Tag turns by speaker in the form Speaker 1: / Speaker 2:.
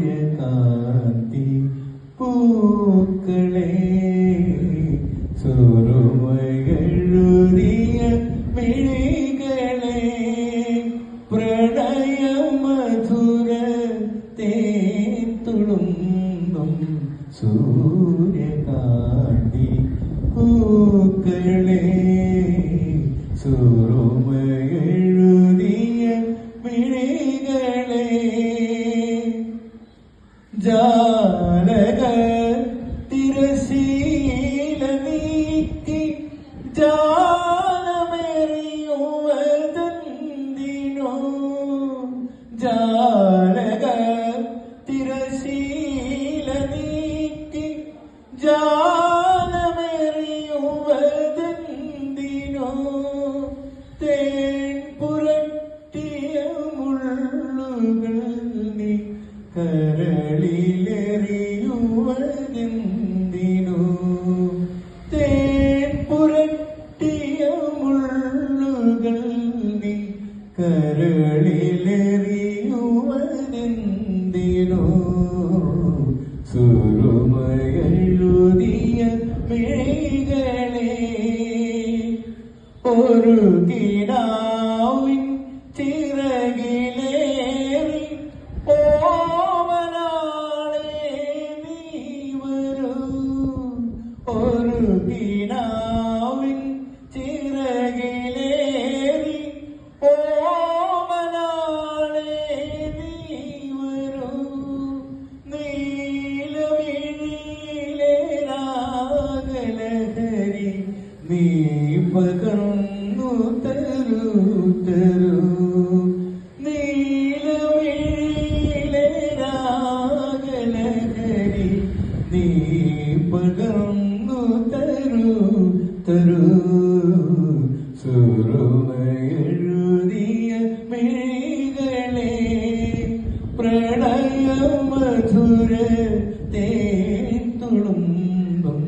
Speaker 1: സൂര്യകാന്തി പൂക്കളെ സുറുമയെഴുതിയ മിഴികളെ പ്രണയമധുര തേത്തുളുമ്പും സൂര്യകാന്തി പൂക്കളെ സുറുമയെഴുതിയ മിഴികളെ ജാലക തിരശീല നീക്കി ജാലമെറിയുവതെന്തിനോ ജാലക തിരശീല നീക്കി ജാലമെറിയുവതെന്തിനോ തേൻ പുരട്ടിയ മുള്ളുകൾ നീ കരളിലെറിയുവതെന്തിനോ തേൻ പുരട്ടിയ മുള്ളുകൾ നീ കരളിലെറിയുവതെന്തിനോ സുറുമയെഴുതിയ മിഴികളെ ഒരു കിടാവിൻ ചിറകിലേറി ഒരു കിടാവിൻ ചിറകിലേറി ഓമനാളെ നീ വരൂ നീലമിഴിയിലെ രാഗലഹരി നീ പകർന്നു തരൂ തരൂ നീലമിഴിയിലെ രാഗലഹരി നീ പകർന്നു തരൂ തരൂ സുറുമയെഴുതിയ മിഴികളെ പ്രണയമധുര തേൻ തുളുമ്പും